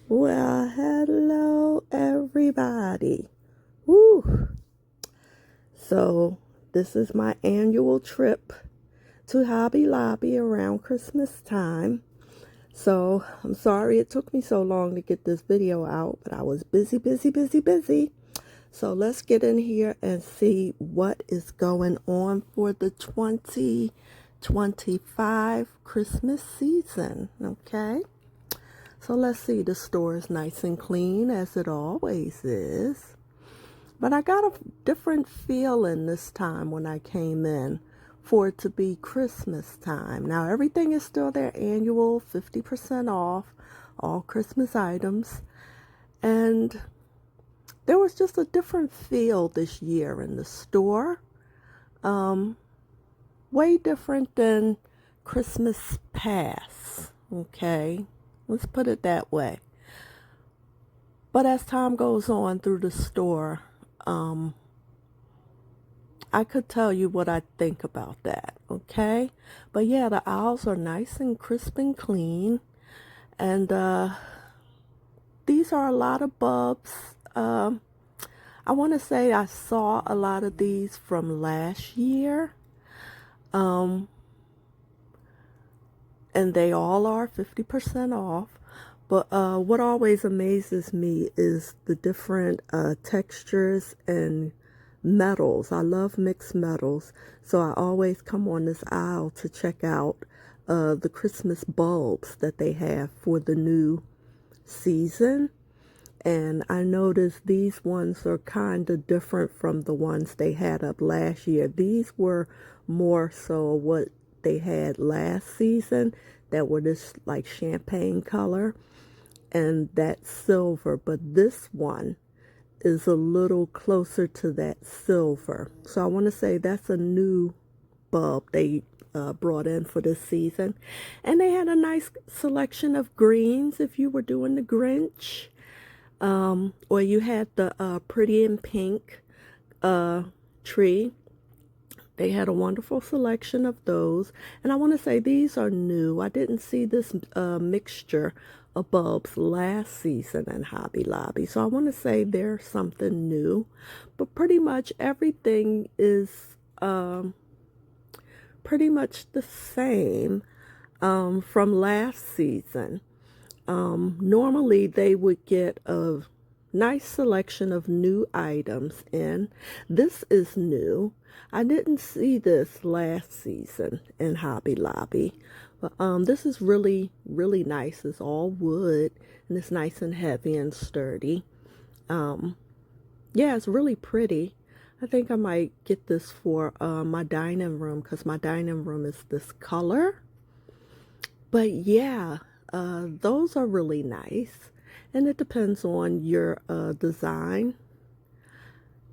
Well, hello everybody. Woo! So, this is my annual trip to Hobby Lobby around Christmas time. So, I'm sorry it took me so long to get this video out, but I was busy. So, let's get in here and see what is going on for the 2025 Christmas season, okay? So let's see, the store is nice and clean as it always is. But I got a different feeling this time when I came in for it to be Christmas time. Now everything is still their annual 50% off, all Christmas items. And there was just a different feel this year in the store. Way different than Christmas past, okay? Let's put it that way. But as time goes on through the store, I could tell you what I think about that, okay? But yeah, the aisles are nice and crisp and clean. And these are a lot of bulbs. I want to say I saw a lot of these from last year. And they all are 50% off. But what always amazes me is the different textures and metals. I love mixed metals, so I always come on this aisle to check out the Christmas bulbs that they have for the new season. And I noticed these ones are kind of different from the ones they had up last year. These were more so what they had last season, that were this like champagne color and that silver, but this one is a little closer to that silver. So I want to say that's a new bulb they brought in for this season. And they had a nice selection of greens if you were doing the Grinch, or you had the pretty in pink tree. They had a wonderful selection of those. And I want to say these are new. I didn't see this mixture of bulbs last season in Hobby Lobby. So I want to say there's something new. But pretty much everything is pretty much the same from last season. Normally they would get a nice selection of new items in. This is new. I didn't see this last season in Hobby Lobby. But this is really nice. It's all wood and it's nice and heavy and sturdy. Yeah, it's really pretty. I think I might get this for my dining room because my dining room is this color. But yeah, those are really nice. And it depends on your design.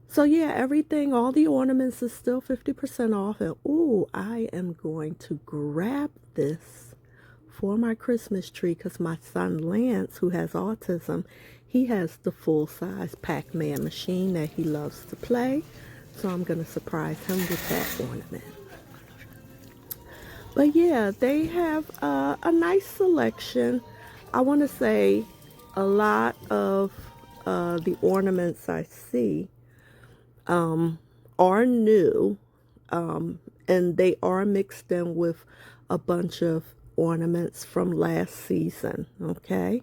So yeah, everything, all the ornaments is still 50% off. And ooh, I am going to grab this for my Christmas tree because my son Lance, who has autism, he has the full-size Pac-Man machine that he loves to play. So I'm going to surprise him with that ornament. But yeah, they have a nice selection. I want to say a lot of the ornaments I see are new, and they are mixed in with a bunch of ornaments from last season, okay?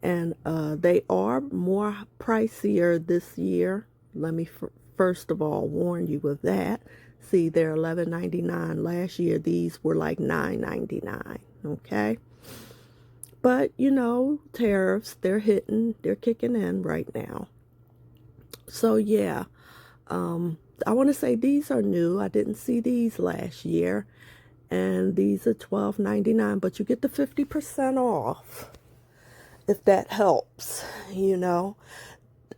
And they are more pricier this year. Let me first of all warn you of that. See, they're $11.99. Last year, these were like $9.99, okay? But, you know, tariffs, they're kicking in right now. So, yeah, I want to say these are new. I didn't see these last year. And these are $12.99, but you get the 50% off, if that helps, you know.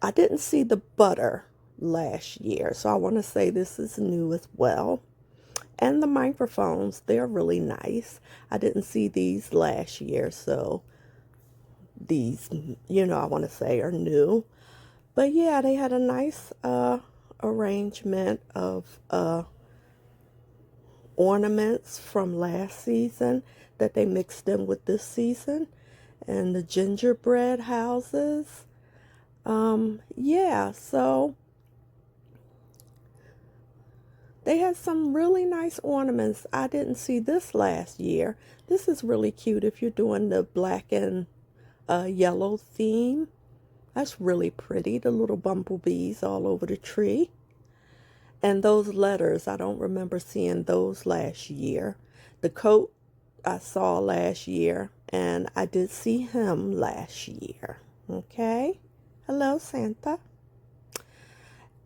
I didn't see the butter last year, so I want to say this is new as well. And the microphones, they're really nice. I didn't see these last year, so these, you know, I want to say are new. But yeah, they had a nice arrangement of ornaments from last season that they mixed in with this season. and the gingerbread houses. Yeah, so they had some really nice ornaments. I didn't see this last year. This is really cute if you're doing the black and yellow theme. That's really pretty. The little bumblebees all over the tree. And those letters, I don't remember seeing those last year. The coat I saw last year, and I did see him last year. Okay? Hello, Santa.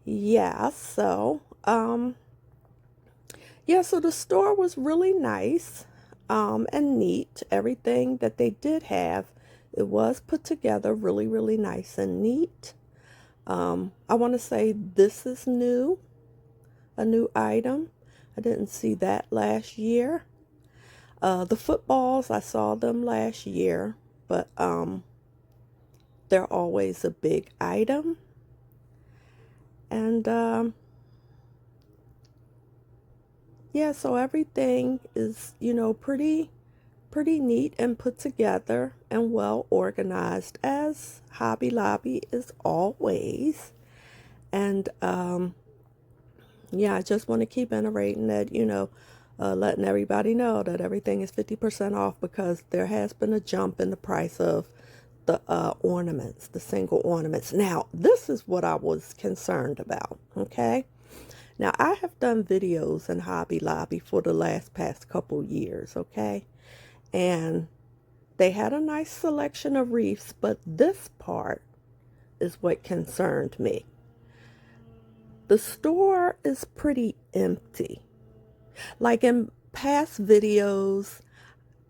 Yeah, so, yeah, so the store was really nice and neat. Everything that they did have, it was put together really, really nice and neat. I want to say this is new, a new item. I didn't see that last year. The footballs, I saw them last year, but they're always a big item. And yeah, so everything is, you know, pretty neat and put together and well organized, as Hobby Lobby is always. And yeah, I just want to keep iterating that, you know, letting everybody know that everything is 50% off, because there has been a jump in the price of the ornaments, the single ornaments. Now, this is what I was concerned about, okay? Now, I have done videos in Hobby Lobby for the past couple years, okay? And they had a nice selection of wreaths, but this part is what concerned me. The store is pretty empty. Like in past videos,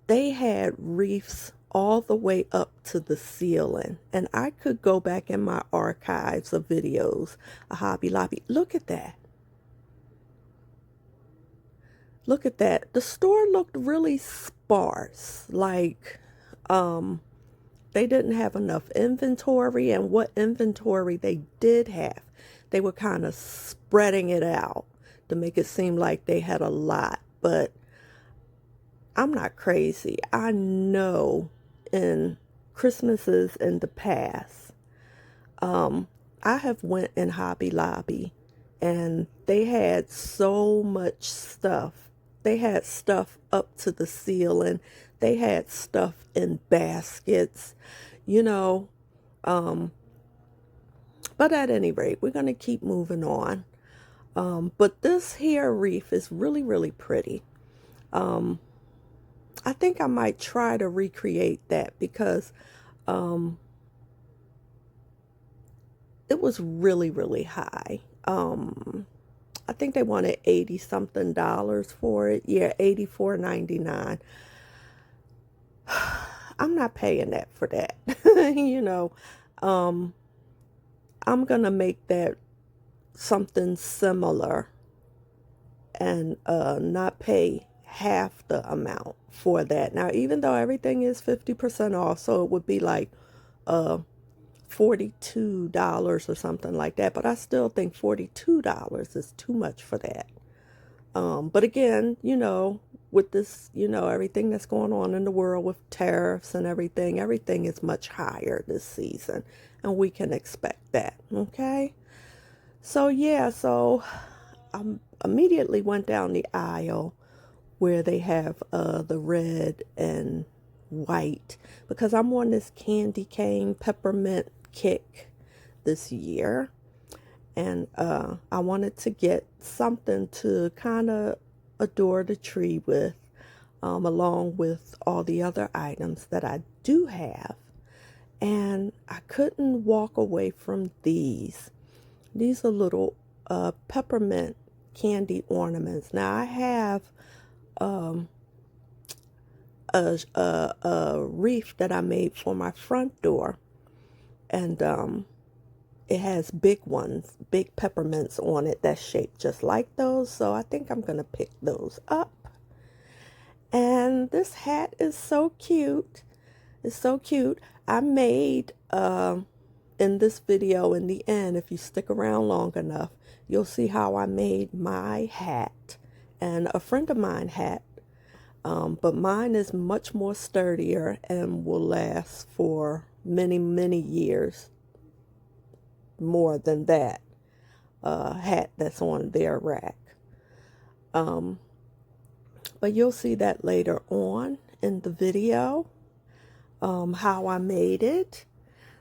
they had wreaths all the way up to the ceiling. And I could go back in my archives of videos of Hobby Lobby. Look at that. Look at that. The store looked really sparse. Like, they didn't have enough inventory, and what inventory they did have, they were kind of spreading it out to make it seem like they had a lot. But I'm not crazy. I know in Christmases in the past, I have went in Hobby Lobby and they had so much stuff. They had stuff up to the ceiling. They had stuff in baskets, you know. But at any rate, we're going to keep moving on. But this here wreath is really, really pretty. I think I might try to recreate that, because it was really, really high. I think they wanted $80 something for it. Yeah, $84.99. I'm not paying that for that. You know, I'm gonna make that something similar and not pay half the amount for that. Now, even though everything is 50% off, so it would be like $42 or something like that, but I still think $42 is too much for that. But again, you know, with this, you know, everything that's going on in the world with tariffs and everything is much higher this season, and we can expect that. Okay, so yeah, so I immediately went down the aisle where they have the red and white, because I'm on this candy cane peppermint kick this year, and I wanted to get something to kind of adore the tree with, along with all the other items that I do have. And I couldn't walk away from these. These are little peppermint candy ornaments. Now, I have a wreath that I made for my front door, and it has big ones, big peppermints on it that's shaped just like those. So I think I'm gonna pick those up. And this hat is so cute. It's so cute. I made in this video, in the end, if you stick around long enough, you'll see how I made my hat. And a friend of mine had But mine is much more sturdier and will last for many, many years more than that hat that's on their rack. But you'll see that later on in the video, how I made it.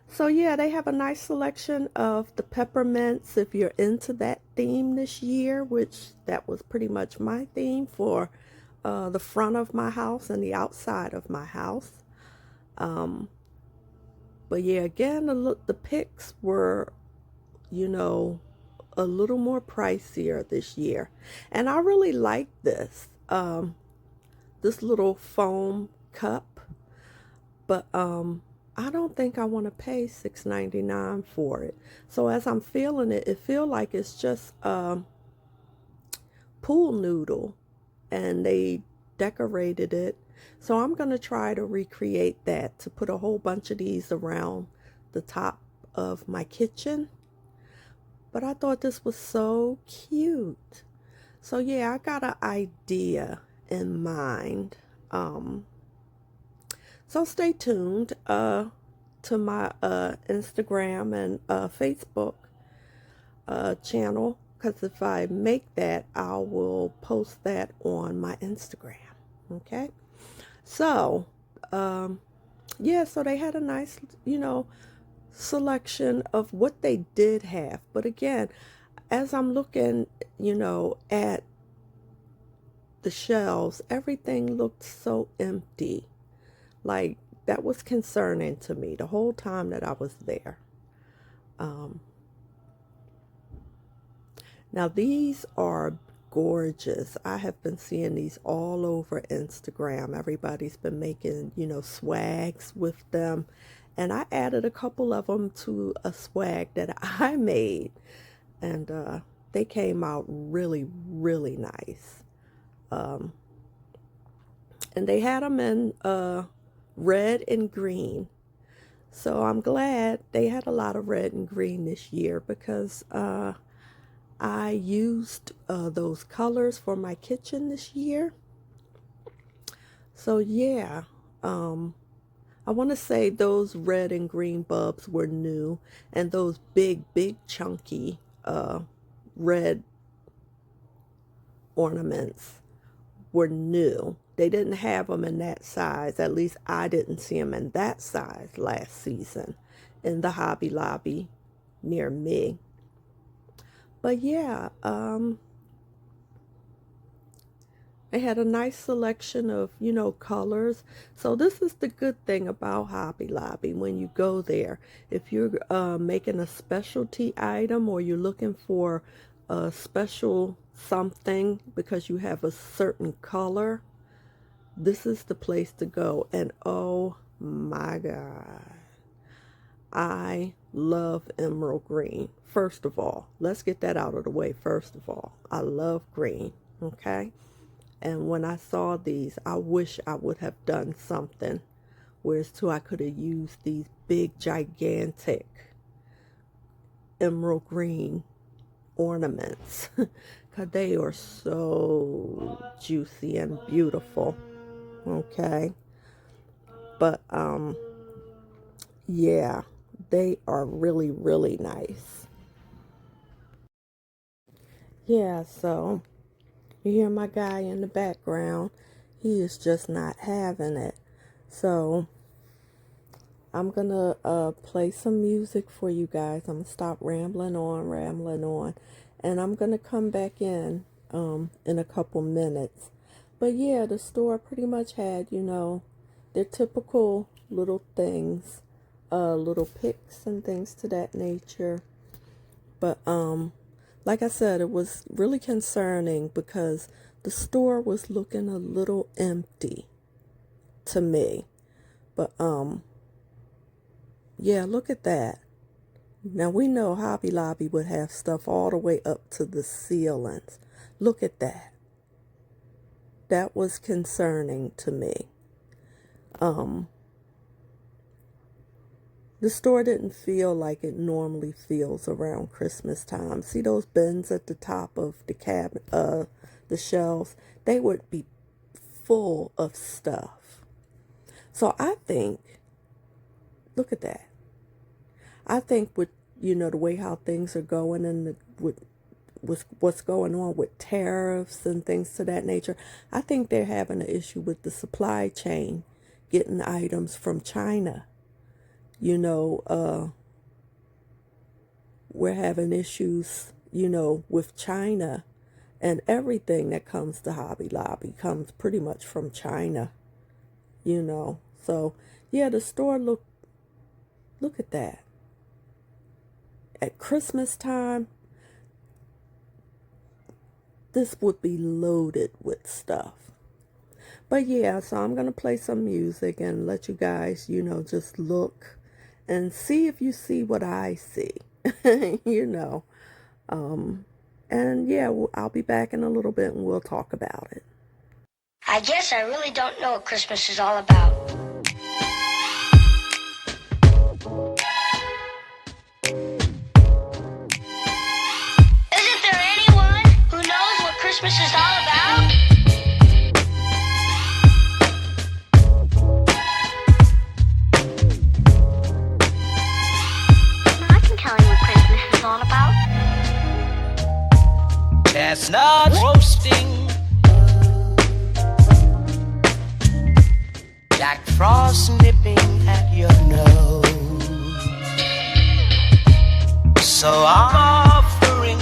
So yeah, they have a nice selection of the peppermints if you're into that theme this year, which that was pretty much my theme for the front of my house and the outside of my house. But yeah, again, the picks were, you know, a little more pricier this year. And I really like this, this little foam cup. But I don't think I want to pay $6.99 for it. So as I'm feeling it, it feels like it's just pool noodle, and they decorated it. So I'm going to try to recreate that, to put a whole bunch of these around the top of my kitchen. But I thought this was so cute. So yeah, I got an idea in mind. So stay tuned to my Instagram and Facebook channel, because if I make that, I will post that on my Instagram. Okay, so yeah, so they had a nice, you know, selection of what they did have. But again, as I'm looking, you know, at the shelves, everything looked so empty. Like, that was concerning to me the whole time that I was there. Now these are gorgeous. I have been seeing these all over Instagram. Everybody's been making, you know, swags with them. And I added a couple of them to a swag that I made. And they came out really, really nice. And they had them in red and green. So I'm glad they had a lot of red and green this year, because I used those colors for my kitchen this year. So yeah, I want to say those red and green bulbs were new, and those big chunky red ornaments were new. They didn't have them in that size. At least I didn't see them in that size last season in the Hobby Lobby near me. But yeah, they had a nice selection of, you know, colors. So this is the good thing about Hobby Lobby when you go there. If you're making a specialty item, or you're looking for a special something because you have a certain color, this is the place to go. And oh my God, I love emerald green. First of all, let's get that out of the way. First of all, I love green, okay? And when I saw these, I wish I would have done something whereas too I could have used these big gigantic emerald green ornaments, because they are so juicy and beautiful. Okay, but yeah, they are really, really nice. Yeah, so you hear my guy in the background. He is just not having it. So I'm gonna play some music for you guys. I'm gonna stop rambling on, and I'm gonna come back in a couple minutes. But yeah, the store pretty much had, you know, their typical little things, little picks and things to that nature. But like I said, it was really concerning because the store was looking a little empty to me. But yeah, look at that. Now we know Hobby Lobby would have stuff all the way up to the ceilings. Look at that. That was concerning to me. The store didn't feel like it normally feels around Christmas time. See those bins at the top of the cabinet, the shelves? They would be full of stuff. So I think, look at that. I think with, the way how things are going and with what's going on with tariffs and things to that nature, I think they're having an issue with the supply chain, getting items from China. We're having issues, with China, and everything that comes to Hobby Lobby comes pretty much from China, So, yeah, the store, look at that. At Christmas time, this would be loaded with stuff. But yeah, so I'm going to play some music and let you guys, just look and see if you see what I see, And yeah, I'll be back in a little bit and we'll talk about it. I guess I really don't know what Christmas is all about. Isn't there anyone who knows what Christmas is all about? I can tell you what Christmas is all about. Chestnut roasting, Jack Frost nipping at your nose. So I'm offering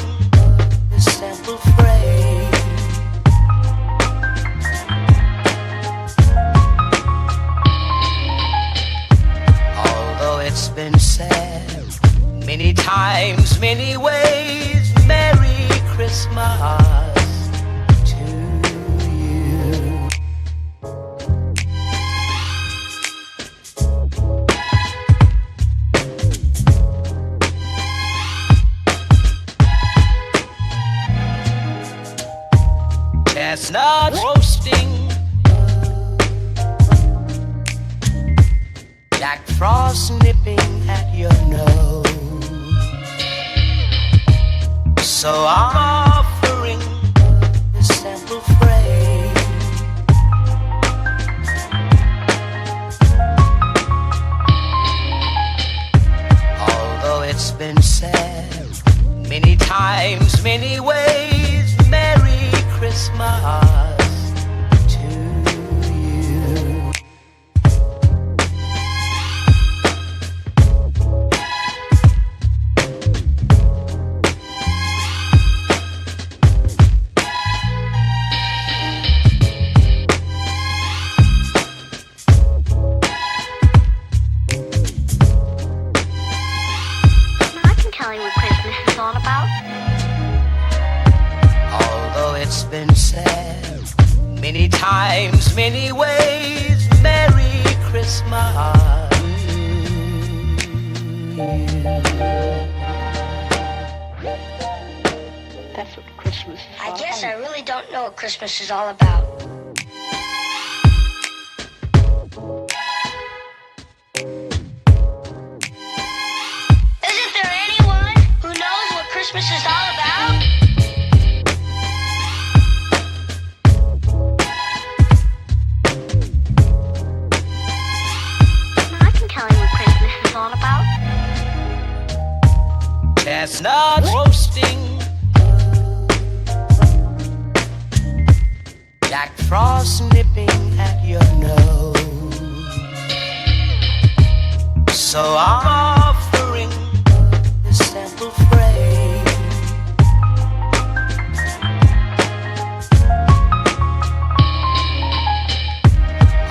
this simple phrase. Although it's been said many times, many ways, Merry Christmas to you. Chestnut roasting, Jack Frost nipping at your nose. So I'm offering this simple phrase. Although it's been said many times, many ways, Merry Christmas to you. I can tell you what Christmas is all about. Although it's been said many times, many ways, Merry Christmas. That's what Christmas is all about. I guess I really don't know what Christmas is all about. Isn't there anyone who knows what Christmas is all about? I can tell you what Christmas is all about. Chestnut roasting, Jack Frost nipping at your nose. So I'm offering this simple phrase.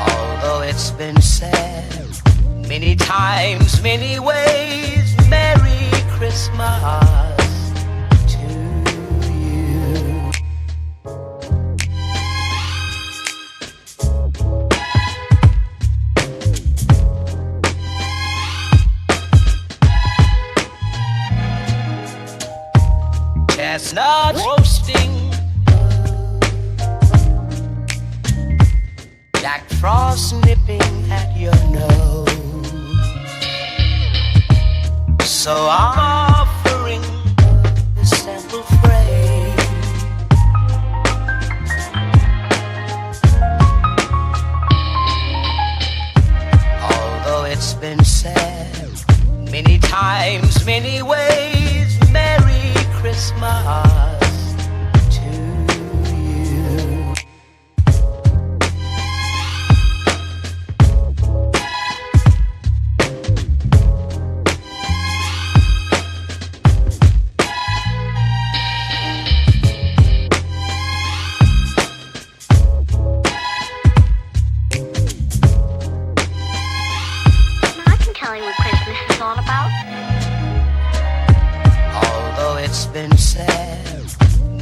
Although it's been said many times, many ways, Merry Christmas to you. Chestnut roasting, Jack Frost nipping at your nose. So I'm offering this simple phrase. many times, many ways. Merry Christmas to you. I can tell you what Christmas is all about. Although it's been said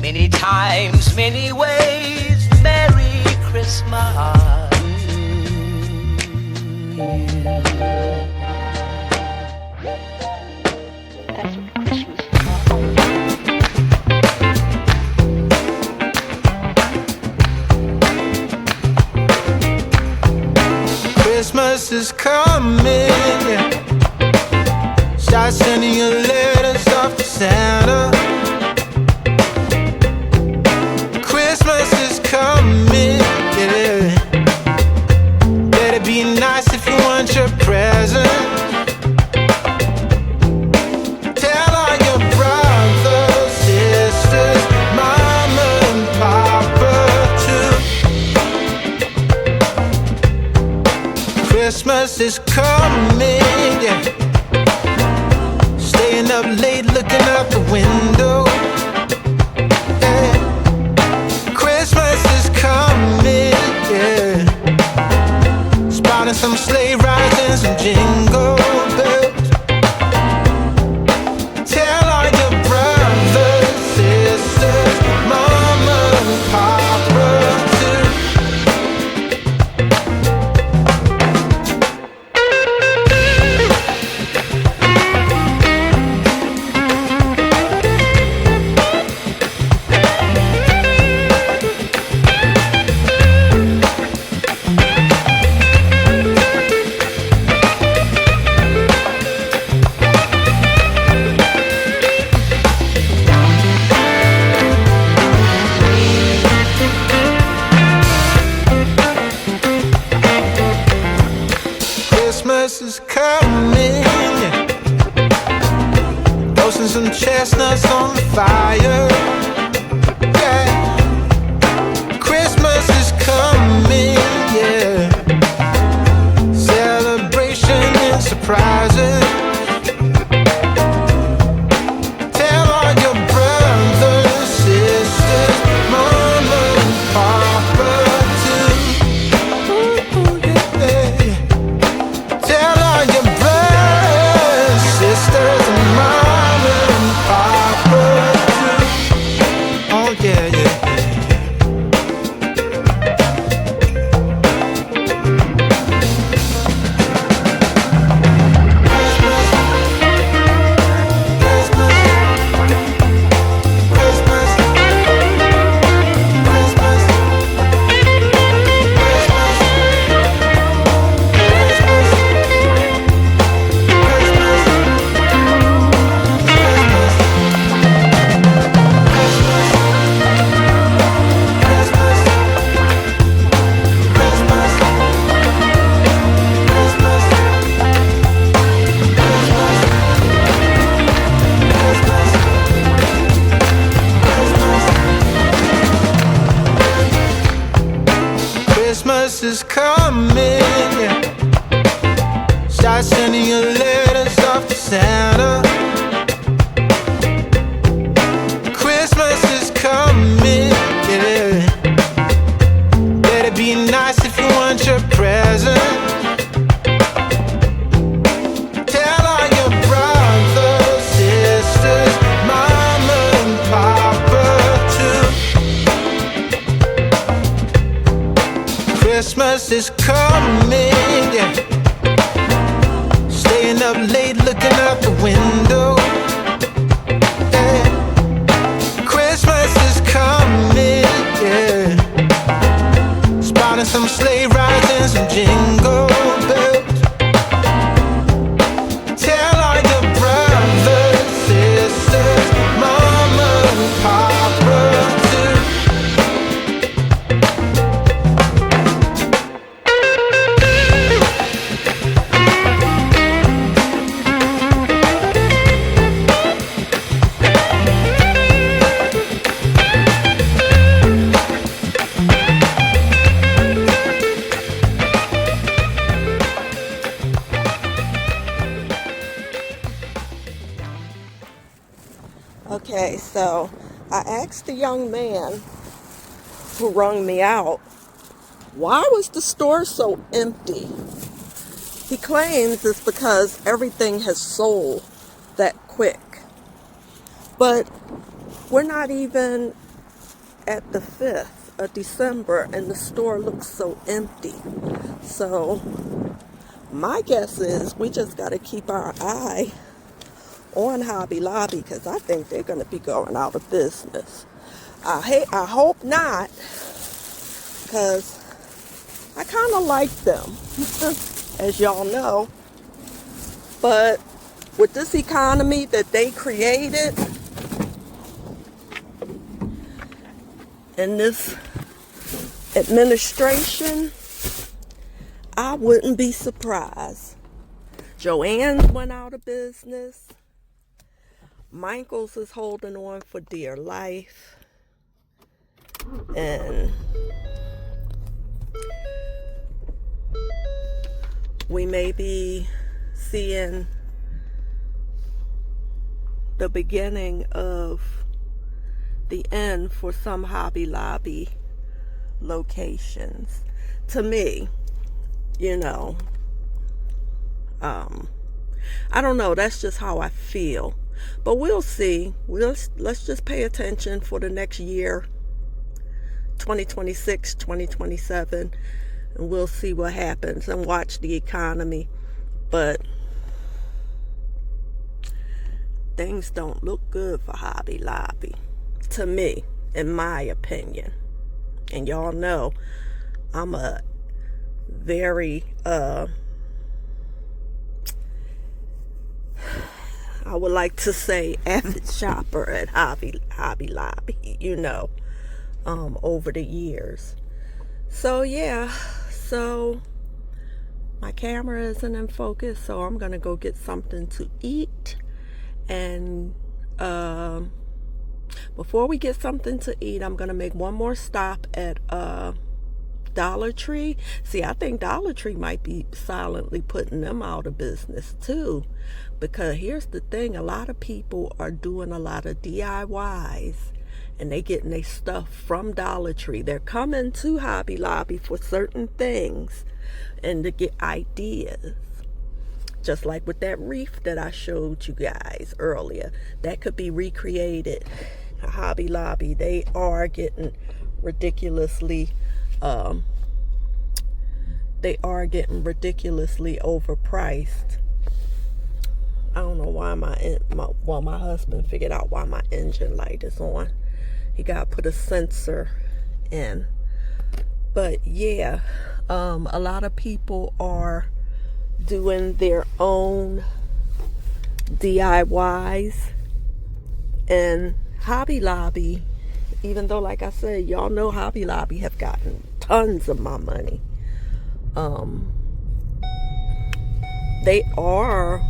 many times, many ways, Merry Christmas. That's what Christmas is all about. Christmas is coming, yeah. Start sending your letters off to Santa. Christmas is coming, yeah. Better be nice if you want your present. Tell all your brothers, sisters, mama and papa too. Christmas is coming, yeah. Staying up late looking out the window, yeah. Christmas is coming, yeah. Spotting some sleigh rides and some jingle bells. Tell all your brothers, sisters, mama and papa too. Christmas is coming, yeah. Roasting some chestnuts on the fire, yeah. Christmas is coming, yeah. Celebration and surprises. Tell all your brothers, sisters, mama and papa too. Ooh, yeah, yeah. Tell all your brothers, sisters, and mama and papa too. Oh yeah, yeah, yeah. Christmas is coming, yeah. Start sending your letters off to Santa. Christmas is coming, yeah. Better be nice if you want your present. Tell all your brothers, sisters, mama and papa too. Christmas is coming, yeah. Staying up late looking out the window, yeah. Christmas is coming, yeah. Spotting some sleigh rides and some jingle bells. Tell all your brothers, sisters, mama and papa too. Okay, so I asked the young man who rung me out, why was the store so empty? He claims it's because everything has sold that quick. But we're not even at the 5th of December and the store looks so empty. So my guess is we just got to keep our eye on Hobby Lobby because I think they're going to be going out of business. I hope not, because I kind of like them, as y'all know. But with this economy that they created and this administration, I wouldn't be surprised. Joann's went out of business. Michael's is holding on for dear life. And we may be seeing the beginning of the end for some Hobby Lobby locations. To me, you know, I don't know, that's just how I feel. But we'll see. Let's just pay attention for the next year, 2026, 2027, and we'll see what happens and watch the economy. But things don't look good for Hobby Lobby, to me, in my opinion. And y'all know I'm a very I would like to say avid shopper at Hobby Lobby, you know, over the years. So yeah, so my camera isn't in focus, so I'm gonna go get something to eat. And before we get something to eat, I'm gonna make one more stop at Dollar Tree. See, I think Dollar Tree might be silently putting them out of business too, because here's the thing, a lot of people are doing a lot of DIYs and they getting their stuff from Dollar Tree. They're coming to Hobby Lobby for certain things and to get ideas. Just like with that wreath that I showed you guys earlier, that could be recreated. Hobby Lobby, they are getting ridiculously overpriced. I don't know why my husband figured out why my engine light is on. He got to put a sensor in. But yeah, a lot of people are doing their own DIYs, and Hobby Lobby, even though, like I said, y'all know Hobby Lobby have gotten tons of my money, they are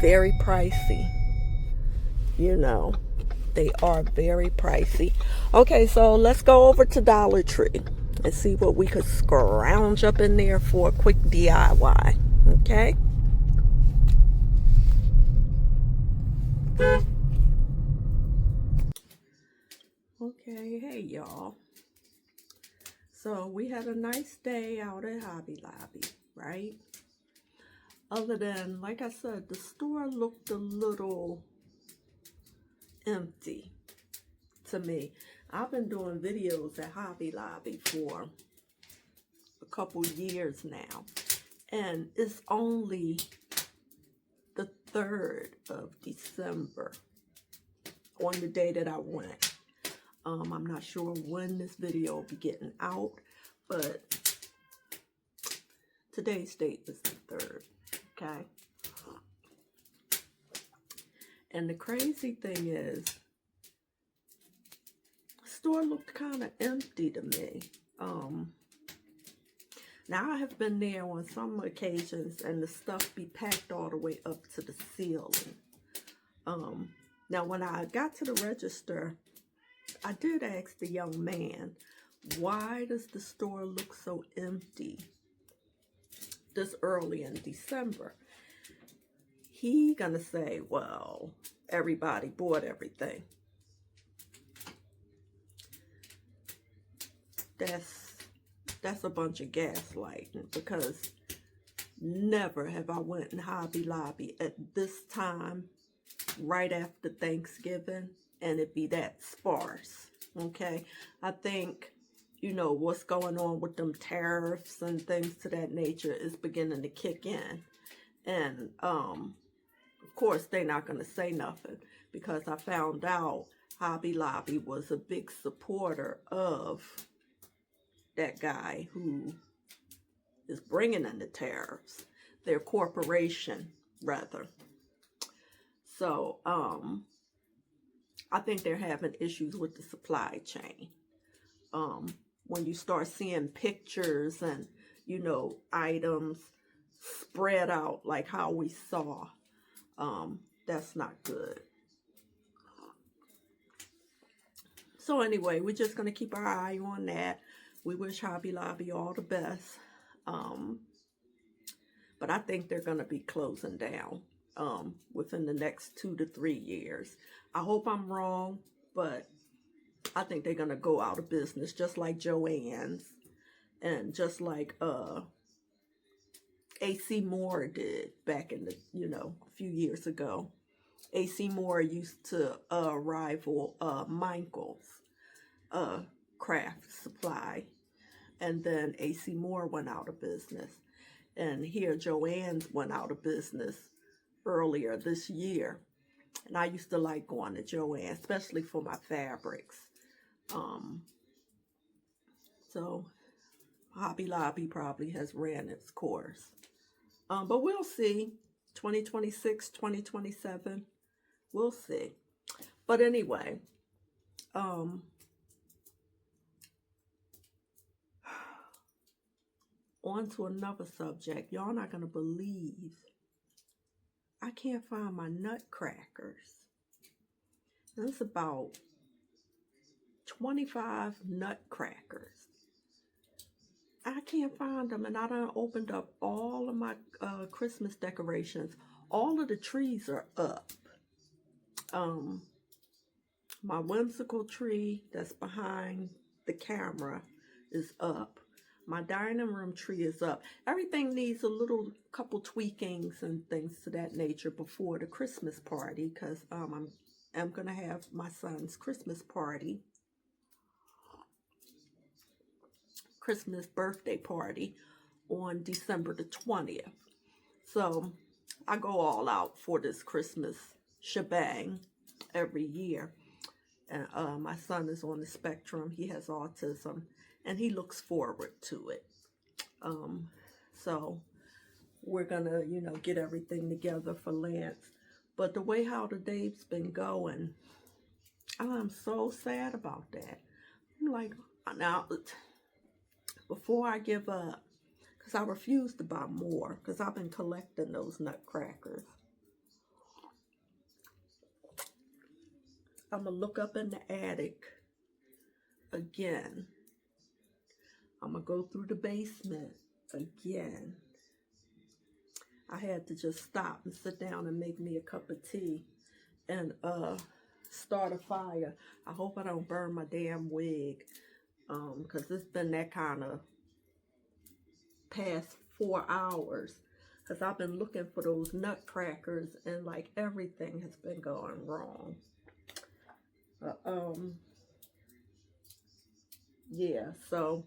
very pricey. You know, they are very pricey. Okay, so let's go over to Dollar Tree and see what we could scrounge up in there for a quick DIY. Okay? Okay, hey y'all. So we had a nice day out at Hobby Lobby, right? Other than, like I said, the store looked a little empty to me. I've been doing videos at Hobby Lobby for a couple years now, and it's only the 3rd of December on the day that I went. I'm not sure when this video will be getting out, but today's date is the 3rd, okay? And the crazy thing is, the store looked kind of empty to me. Now I have been there on some occasions and the stuff be packed all the way up to the ceiling. Now when I got to the register, I did ask the young man, why does the store look so empty this early in December? He gonna say, well, everybody bought everything. That's a bunch of gaslighting, because never have I went in Hobby Lobby at this time right after Thanksgiving and it be that sparse. Okay, I think, you know, what's going on with them tariffs and things to that nature is beginning to kick in. And of course they're not going to say nothing, because I found out Hobby Lobby was a big supporter of that guy who is bringing in the tariffs, their corporation rather. So I think they're having issues with the supply chain. When you start seeing pictures and, you know, items spread out like how we saw, that's not good. So anyway, we're just going to keep our eye on that. We wish Hobby Lobby all the best. But I think they're going to be closing down within the next 2 to 3 years. I hope I'm wrong, but I think they're going to go out of business, just like Joann's and just like AC Moore did back in the, you know, a few years ago. AC Moore used to rival Michael's craft supply, and then AC Moore went out of business. And here Joann's went out of business earlier this year. And I used to like going to Joann's, especially for my fabrics. So Hobby Lobby probably has ran its course. But we'll see. 2026, 2027, we'll see. But anyway, on to another subject. Y'all not going to believe I can't find my nutcrackers. There's about 25 nutcrackers. I can't find them, and I done opened up all of my Christmas decorations. All of the trees are up. My whimsical tree that's behind the camera is up. My dining room tree is up. Everything needs a couple tweakings and things to that nature before the Christmas party, because I'm going to have my son's Christmas birthday party on December the 20th. So I go all out for this Christmas shebang every year. And my son is on the spectrum. He has autism, and he looks forward to it. So we're gonna, you know, get everything together for Lance. But the way how the day's been going, I'm so sad about that. I'm like, now, before I give up, because I refuse to buy more, because I've been collecting those nutcrackers. I'm going to look up in the attic again. I'm going to go through the basement again. I had to just stop and sit down and make me a cup of tea and start a fire. I hope I don't burn my damn wig, because it's been that kind of past 4 hours, because I've been looking for those nutcrackers and like everything has been going wrong. Yeah, so,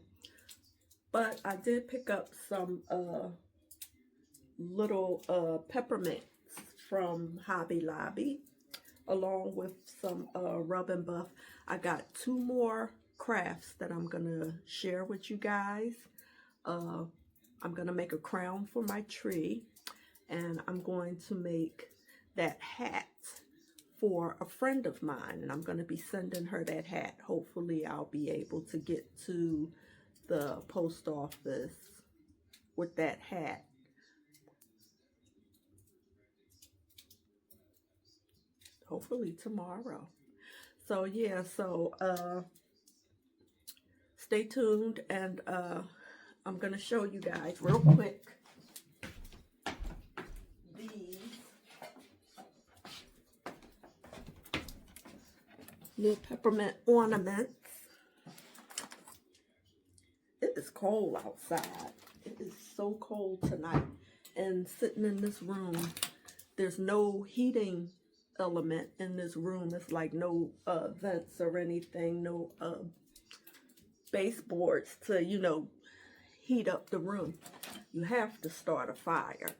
but I did pick up some little peppermints from Hobby Lobby, along with some rub and buff. I got 2 more crafts that I'm gonna share with you guys. I'm gonna make a crown for my tree, and I'm going to make that hat for a friend of mine, and I'm going to be sending her that hat. Hopefully I'll be able to get to the post office with that hat. Hopefully tomorrow. So yeah, so stay tuned, and I'm going to show you guys real quick these Little peppermint ornaments. It is cold outside. It is so cold tonight. And sitting in this room, there's no heating element in this room. It's like no vents or anything, no baseboards to, you know, heat up the room. You have to start a fire.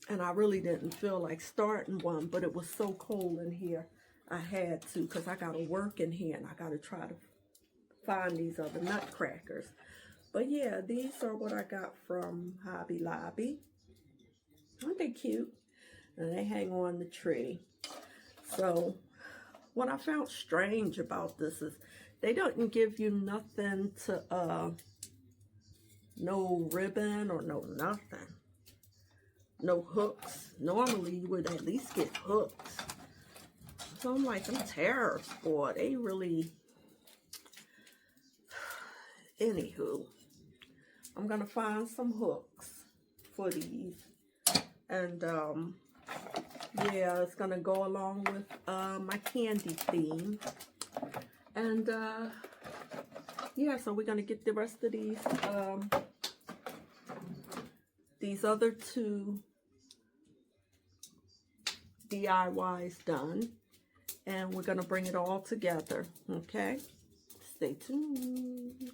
And I really didn't feel like starting one, but it was so cold in here. I had to, because I got to work in here and I got to try to find these other nutcrackers. But yeah, these are what I got from Hobby Lobby. Aren't they cute? And they hang on the tree. So what I found strange about this is they don't give you nothing to, no ribbon or no nothing. No hooks. Normally you would at least get hooks. So I'm like, them tariffs, boy, they really... Anywho, I'm going to find some hooks for these. And, yeah, it's going to go along with my candy theme. And, yeah, so we're going to get the rest of these other two DIYs done. And we're going to bring it all together, okay? Stay tuned.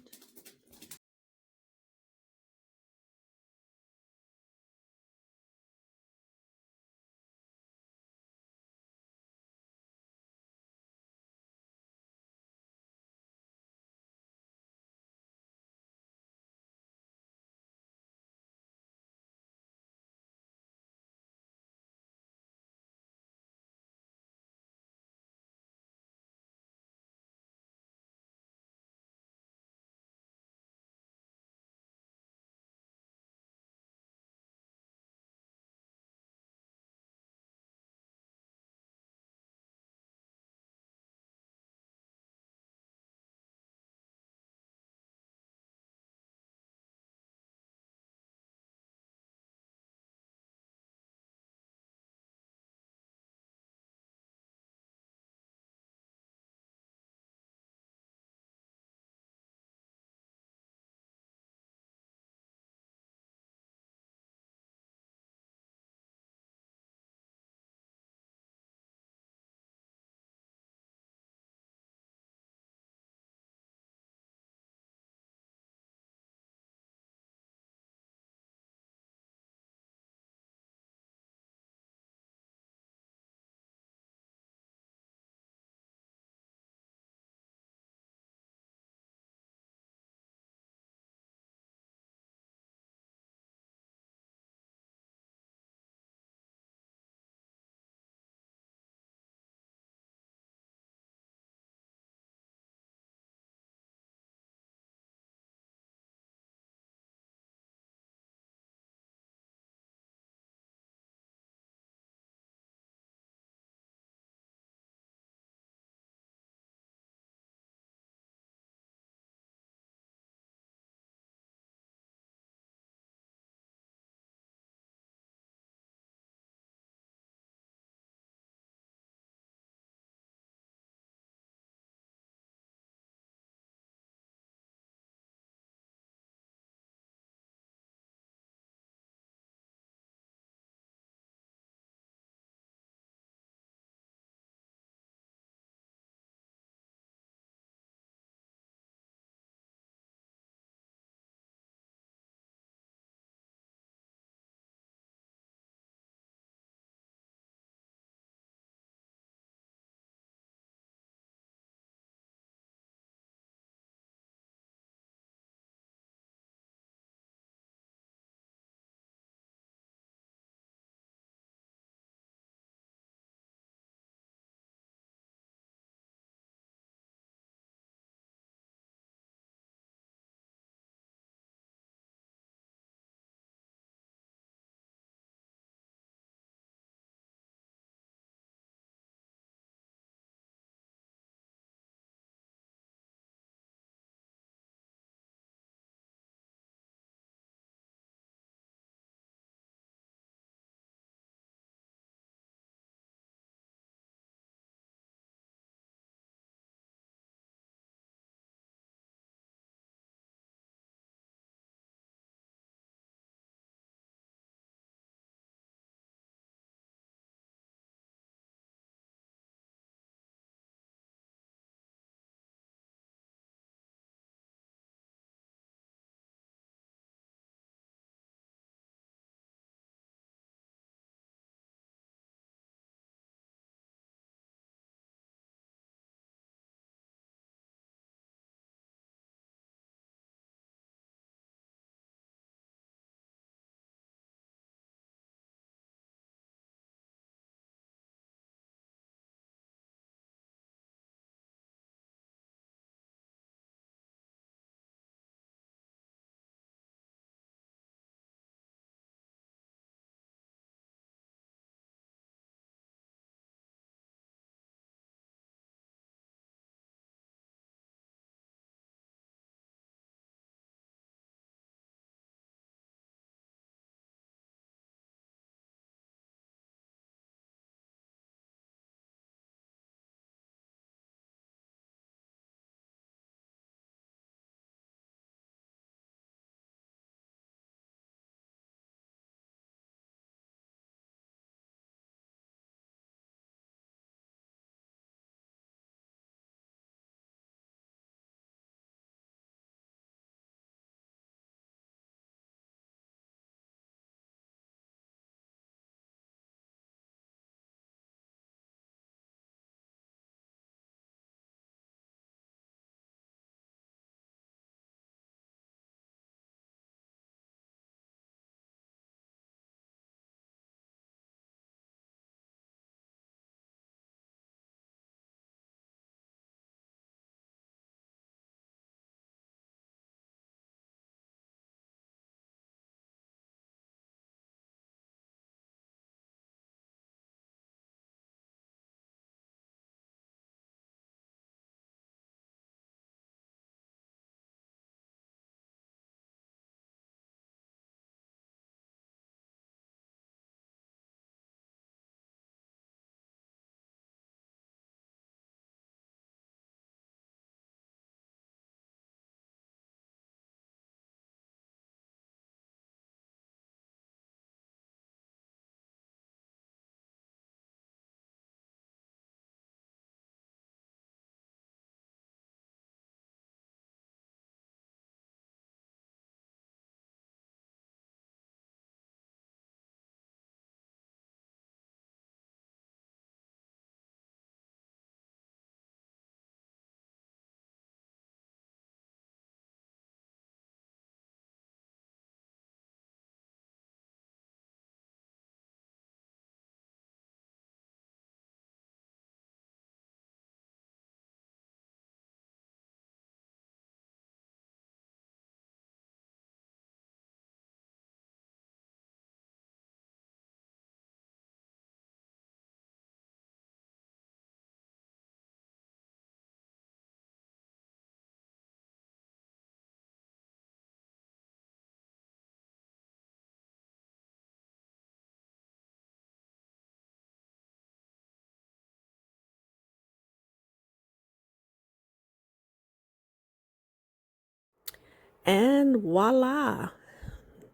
And voila,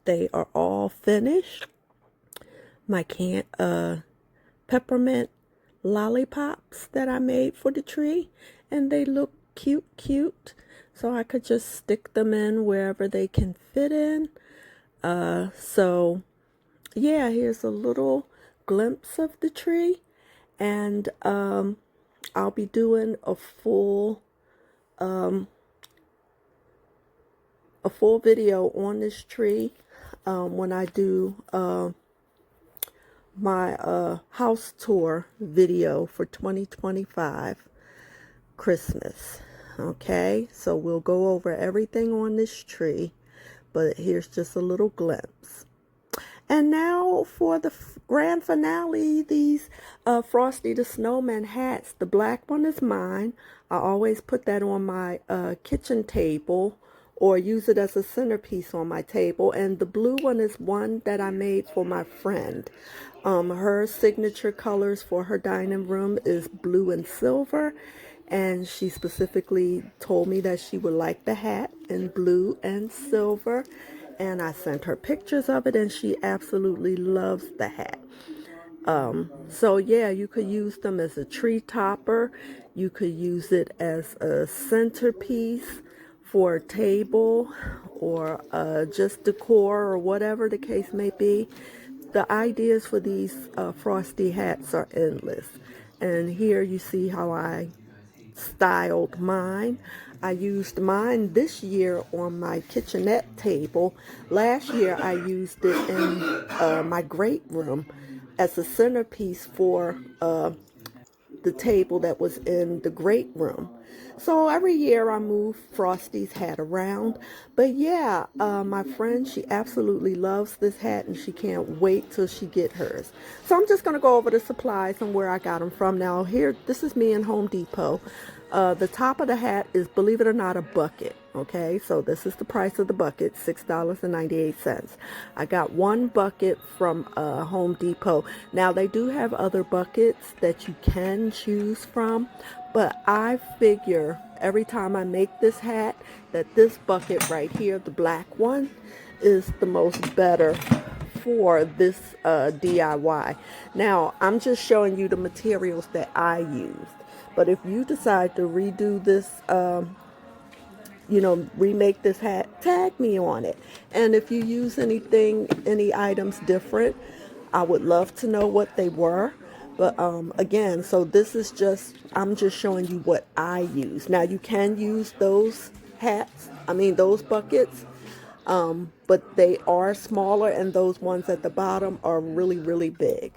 they are all finished. My peppermint lollipops that I made for the tree, and they look cute, so I could just stick them in wherever they can fit in. So yeah, here's a little glimpse of the tree, and I'll be doing a full video on this tree when I do my house tour video for 2025 Christmas. Okay, so we'll go over everything on this tree, but here's just a little glimpse. And now for the grand finale, these Frosty the Snowman hats. The black one is mine. I always put that on my kitchen table or use it as a centerpiece on my table. And the blue one is one that I made for my friend. Her signature colors for her dining room is blue and silver. And she specifically told me that she would like the hat in blue and silver. And I sent her pictures of it, and she absolutely loves the hat. So yeah, you could use them as a tree topper. You could use it as a centerpiece for a table, or just decor, or whatever the case may be. The ideas for these Frosty hats are endless. And here you see how I styled mine. I used mine this year on my kitchenette table. Last year I used it in my great room as a centerpiece for the table that was in the great room. So every year I move Frosty's hat around. But yeah, my friend, she absolutely loves this hat, and she can't wait till she get hers. So I'm just going to go over the supplies and where I got them from. Now here, this is me in Home Depot. The top of the hat is, believe it or not, a bucket. Okay, so this is the price of the bucket, $6.98. I got one bucket from Home Depot. Now they do have other buckets that you can choose from, but I figure every time I make this hat that this bucket right here, the black one, is the most better for this DIY. Now I'm just showing you the materials that I used. But if you decide to redo this, remake this hat, tag me on it. And if you use any items different, I would love to know what they were. But again, so this is I'm just showing you what I use. Now you can use those those buckets, but they are smaller, and those ones at the bottom are really, really big.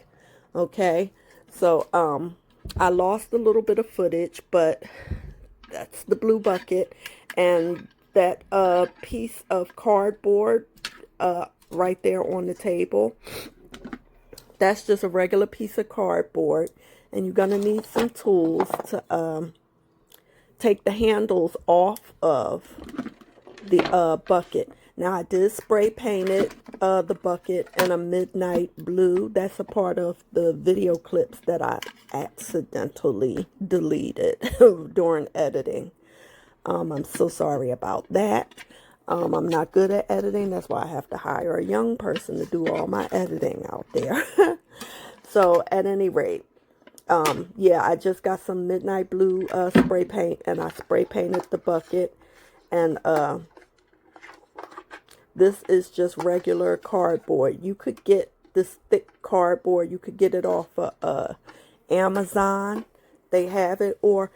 Okay, so I lost a little bit of footage, but that's the blue bucket. And that piece of cardboard right there on the table, that's just a regular piece of cardboard. And you're going to need some tools to take the handles off of the bucket. Now I did spray painted the bucket in a midnight blue. That's a part of the video clips that I accidentally deleted during editing. I'm so sorry about that. I'm not good at editing. That's why I have to hire a young person to do all my editing out there. So at any rate, yeah, I just got some midnight blue spray paint, and I spray painted the bucket. And this is just regular cardboard. You could get this thick cardboard. You could get it off of Amazon. They have it. Or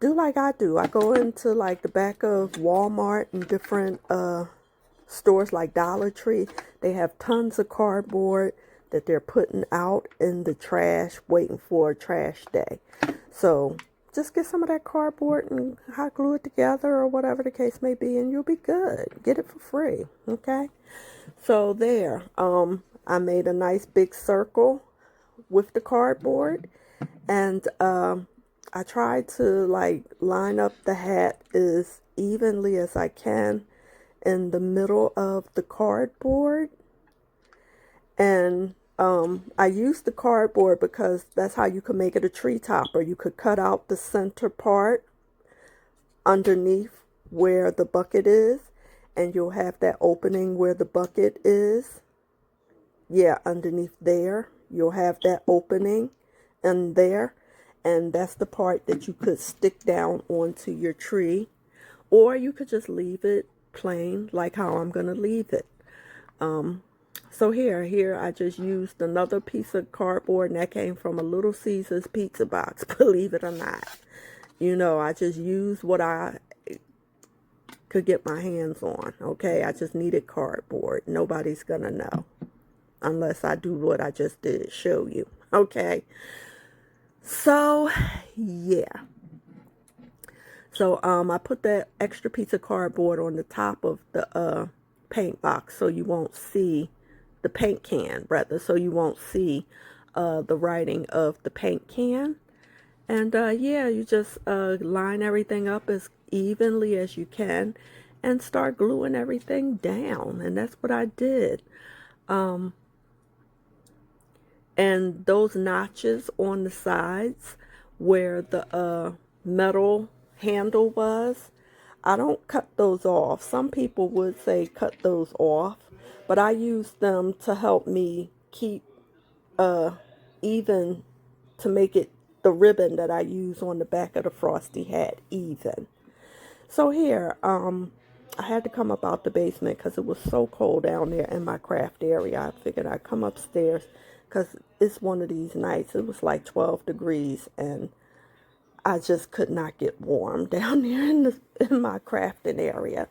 do like I do. I go into like the back of Walmart and different stores like Dollar Tree. They have tons of cardboard that they're putting out in the trash, waiting for a trash day. So just get some of that cardboard and hot glue it together, or whatever the case may be, and you'll be good. Get it for free, okay? So there, I made a nice big circle with the cardboard, and I tried to line up the hat as evenly as I can in the middle of the cardboard. And I used the cardboard because that's how you could make it a tree topper. You could cut out the center part underneath where the bucket is, and you'll have that opening where the bucket is. Yeah, underneath there, you'll have that opening in there. And that's the part that you could stick down onto your tree. Or you could just leave it plain, like how I'm going to leave it. So here I just used another piece of cardboard, and that came from a Little Caesars pizza box, believe it or not. You know, I just used what I could get my hands on, okay? I just needed cardboard. Nobody's gonna know unless I do what I just did, show you, okay? So, yeah. So, I put that extra piece of cardboard on the top of the paint box so you won't see the paint can, rather, so you won't see the writing of the paint can. And yeah, you just line everything up as evenly as you can and start gluing everything down. And that's what I did. And those notches on the sides where the metal handle was, I don't cut those off. Some people would say cut those off, but I use them to help me keep even, to make it the ribbon that I use on the back of the Frosty hat even. So here, I had to come up out the basement because it was so cold down there in my craft area. I figured I'd come upstairs because it's one of these nights. It was like 12 degrees and I just could not get warm down there in my crafting area.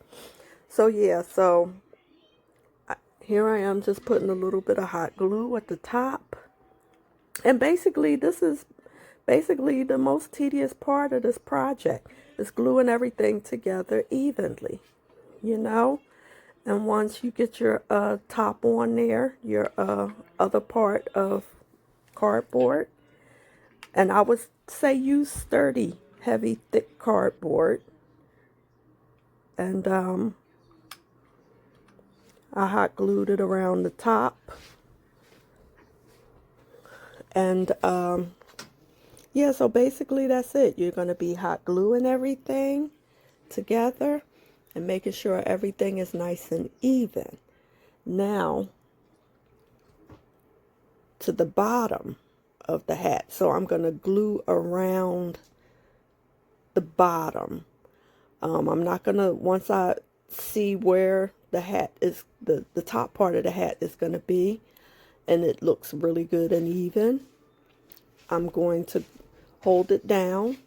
So yeah, so here I am just putting a little bit of hot glue at the top. And basically, this is basically the most tedious part of this project, is gluing everything together evenly, you know. And once you get your top on there, your other part of cardboard, and I would say use sturdy, heavy, thick cardboard. And I hot glued it around the top. And yeah, so basically that's it. You're going to be hot gluing everything together and making sure everything is nice and even. Now, to the bottom of the hat. So I'm going to glue around the bottom. I'm not going to, once I see where the hat is, the top part of the hat is going to be, and it looks really good and even, I'm going to hold it down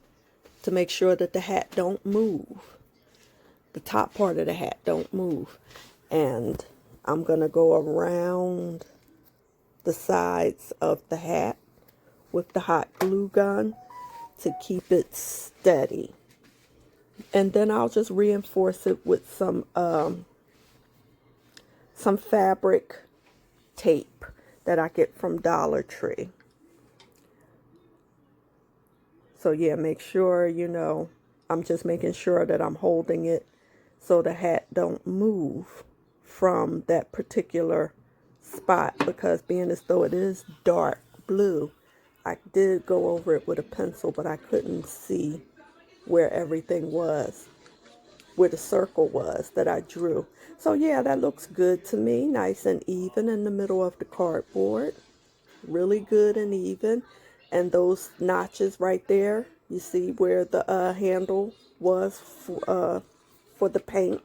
to make sure that the hat don't move. The top part of the hat don't move. And I'm going to go around the sides of the hat with the hot glue gun to keep it steady. And then I'll just reinforce it with some fabric tape that I get from Dollar Tree. So yeah, make sure, you know, I'm just making sure that I'm holding it so the hat don't move from that particular spot, because being as though it is dark blue, I did go over it with a pencil, but I couldn't see where everything was, where the circle was that I drew. So yeah, that looks good to me, nice and even in the middle of the cardboard, really good and even. And those notches right there, you see where the handle was for the paint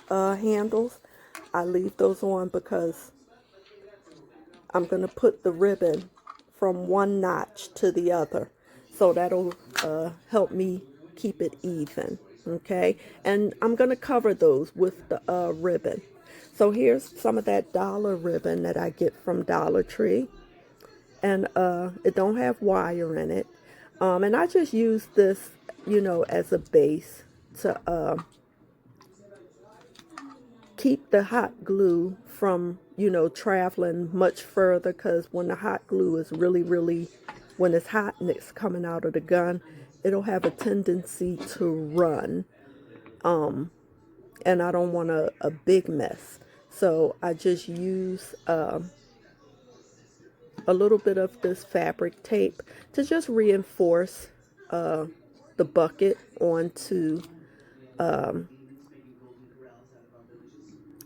handles. I leave those on because I'm going to put the ribbon from one notch to the other. So that'll help me keep it even, okay? And I'm going to cover those with the ribbon. So here's some of that dollar ribbon that I get from Dollar Tree. And it don't have wire in it. And I just use this, you know, as a base to keep the hot glue from, you know, traveling much further, because when the hot glue is really, when it's hot and it's coming out of the gun, it'll have a tendency to run. And I don't want a big mess. So I just use a little bit of this fabric tape to just reinforce the bucket onto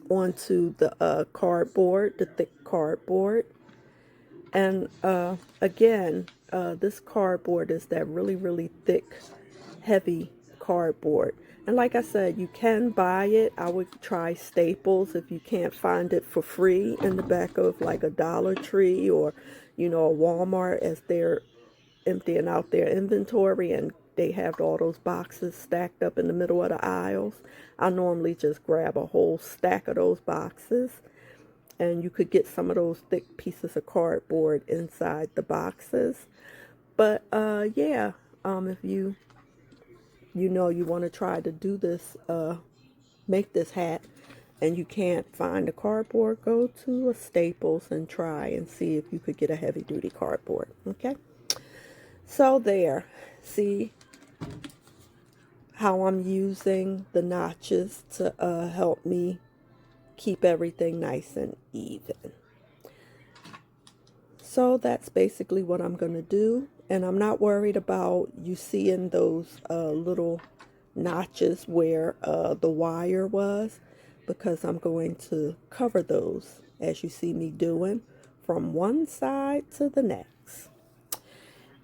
onto the cardboard, the thick cardboard. And again, this cardboard is that really, really thick, heavy cardboard. And like I said, you can buy it. I would try Staples if you can't find it for free in the back of like a Dollar Tree or, you know, a Walmart, as they're emptying out their inventory and they have all those boxes stacked up in the middle of the aisles. I normally just grab a whole stack of those boxes, and you could get some of those thick pieces of cardboard inside the boxes. But yeah, if you know you want to try to do this, make this hat, and you can't find a cardboard, go to a Staples and try and see if you could get a heavy duty cardboard. Okay, so there, see how I'm using the notches to help me keep everything nice and even. So that's basically what I'm going to do. And I'm not worried about you seeing those little notches where the wire was, because I'm going to cover those, as you see me doing, from one side to the next.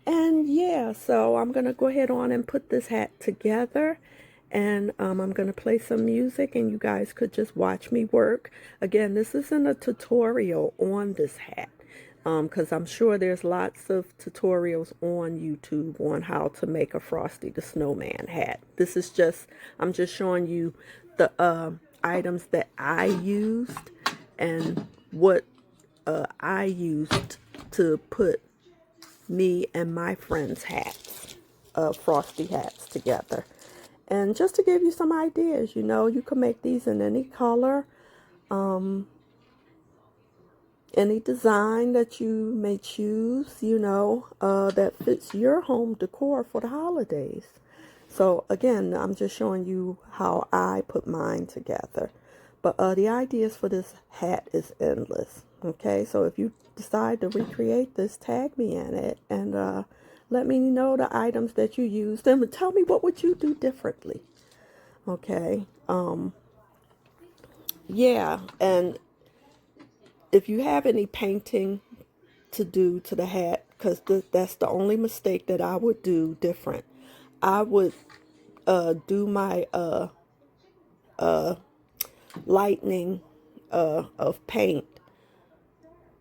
And yeah, so I'm going to go ahead on and put this hat together. And I'm going to play some music, and you guys could just watch me work. Again, this isn't a tutorial on this hat, because I'm sure there's lots of tutorials on YouTube on how to make a Frosty the Snowman hat. This is just, I'm just showing you the items that I used and what I used to put me and my friends' hats, Frosty hats, together. And just to give you some ideas, you know, you can make these in any color, any design that you may choose, you know, that fits your home decor for the holidays. So again, I'm just showing you how I put mine together. But the ideas for this hat is endless. Okay, so if you decide to recreate this, tag me in it and let me know the items that you used and tell me what would you do differently. Okay, yeah, and if you have any painting to do to the hat, because that's the only mistake that I would do different. I would do my lightning of paint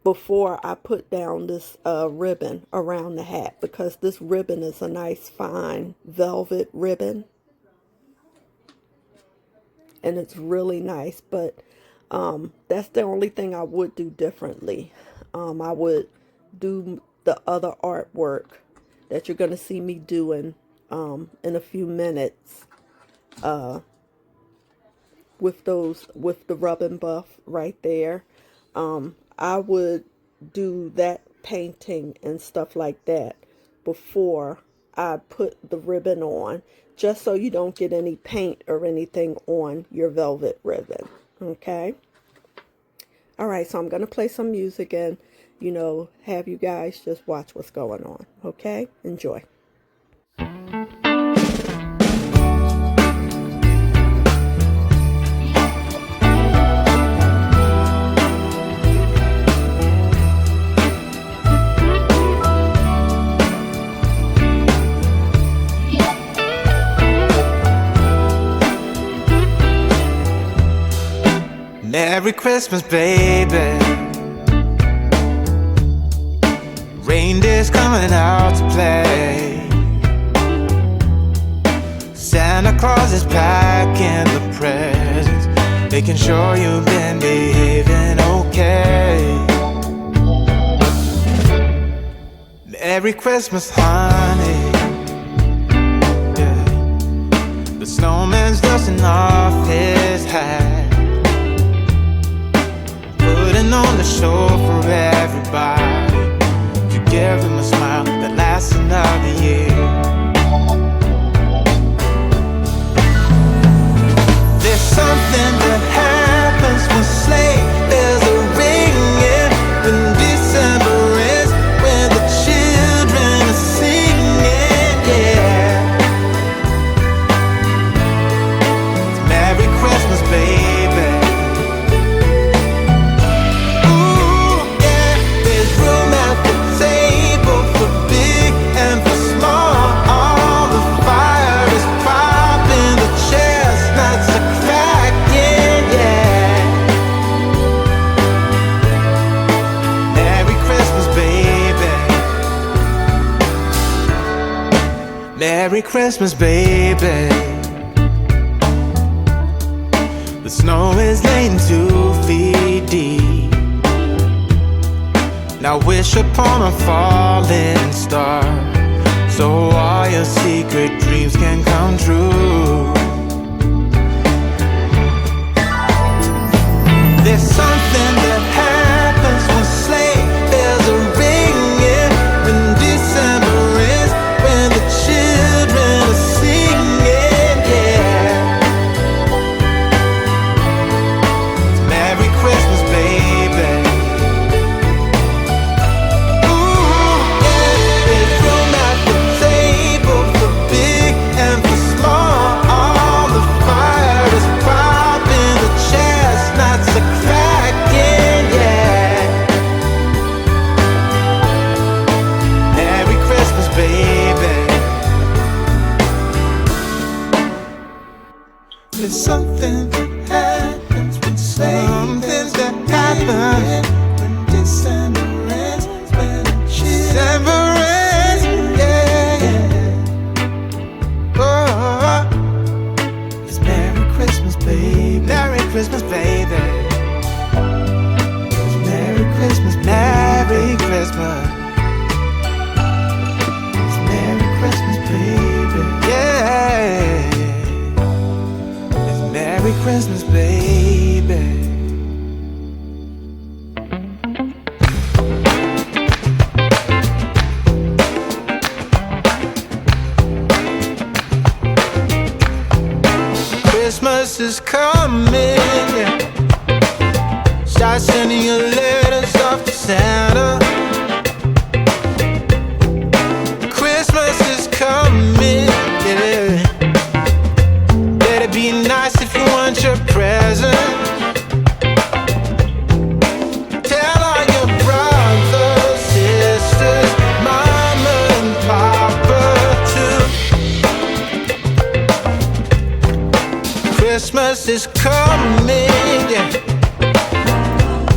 before I put down this ribbon around the hat, because this ribbon is a nice fine velvet ribbon and it's really nice. But that's the only thing I would do differently. I would do the other artwork that you're going to see me doing in a few minutes with the rub and buff right there. I would do that painting and stuff like that before I put the ribbon on, just so you don't get any paint or anything on your velvet ribbon. Okay? All right, so I'm going to play some music and, you know, have you guys just watch what's going on. Okay? Enjoy. Merry Christmas, baby. Reindeer's coming out to play. Santa Claus is packing the presents, making sure you've been behaving okay. Merry Christmas, honey. Yeah. The snowman's dusting off his hat, putting on the show for everybody, to give them a smile that lasts another year. There's something that happens when sleigh bells are ringing, when December ends, when the children are singing, yeah. It's Merry Christmas, baby. Merry Christmas, baby. The snow is laying 2 feet deep. Now wish upon a falling star, so all your secret dreams can come true. There's something that happens when sleigh bells are ringing, when December is, when the children are singing, yeah. It's Merry Christmas, baby. Ooh, yeah. There's room at the table for big and for small. All the fire is popping, the chestnuts are cracking, yeah. Merry Christmas, baby. There's something that happens when something that happens when December ends, when December ends, yeah. Oh, it's Merry Christmas, baby. Merry Christmas, baby. It's Merry Christmas, Merry Christmas. It's Merry Christmas, baby. Yeah. It's Merry Christmas, baby. Christmas is coming, yeah. Start sending your letters off to Santa. Christmas is coming, yeah. Better be nice if you want your present. Tell all your brothers, sisters, mama and papa too. Christmas is coming, yeah.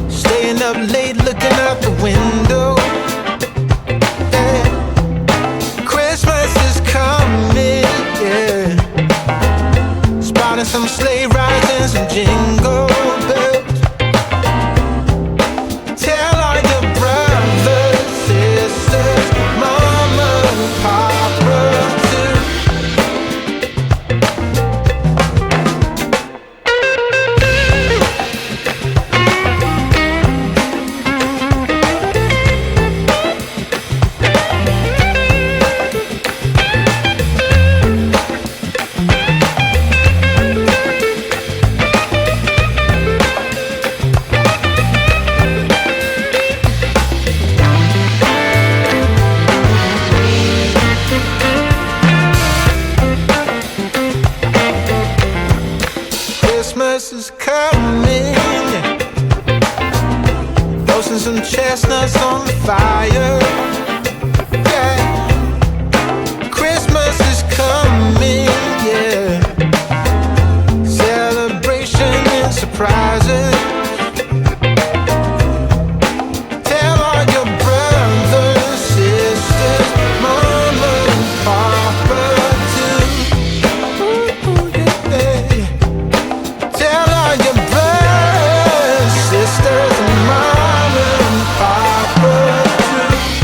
Staying up late looking out the window, yeah. Christmas is coming, yeah. Spotting some sleigh rides and some jingle bells. Tell all your brothers, sisters, mama and papa too. Christmas is coming, yeah. Roasting some chestnuts on the fire, yeah. Christmas is coming, yeah. Celebration and surprises. Tell all your brothers, sisters, mama and papa too. Ooh, yeah. Tell all your brothers, sisters, and mama and papa too.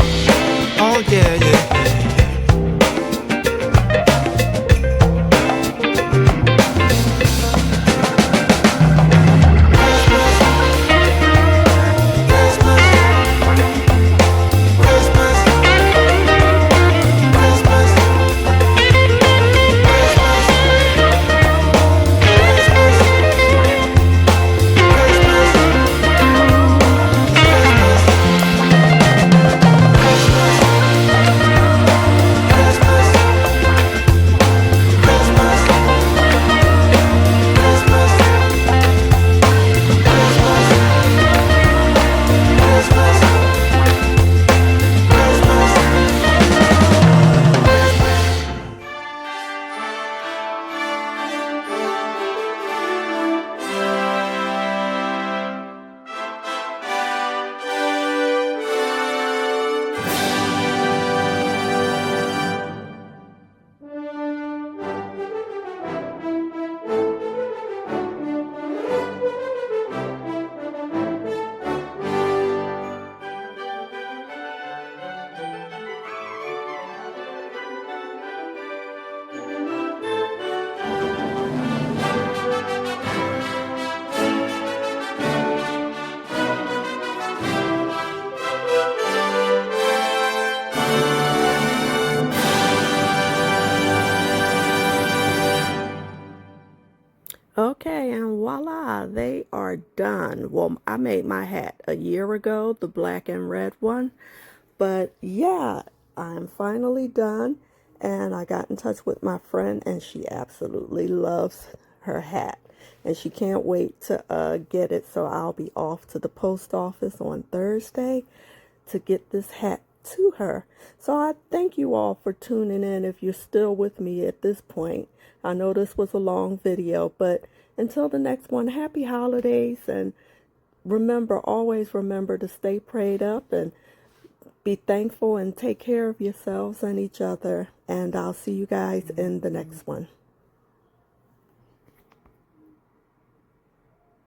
Okay, and voila, they are done. Well, I made my hat a year ago, the black and red one. But yeah, I'm finally done. And I got in touch with my friend, and she absolutely loves her hat. And she can't wait to get it. So I'll be off to the post office on Thursday to get this hat to her. So I thank you all for tuning in if you're still with me at this point. I know this was a long video, but until the next one, happy holidays, and remember, always remember to stay prayed up and be thankful and take care of yourselves and each other. And I'll see you guys in the next one.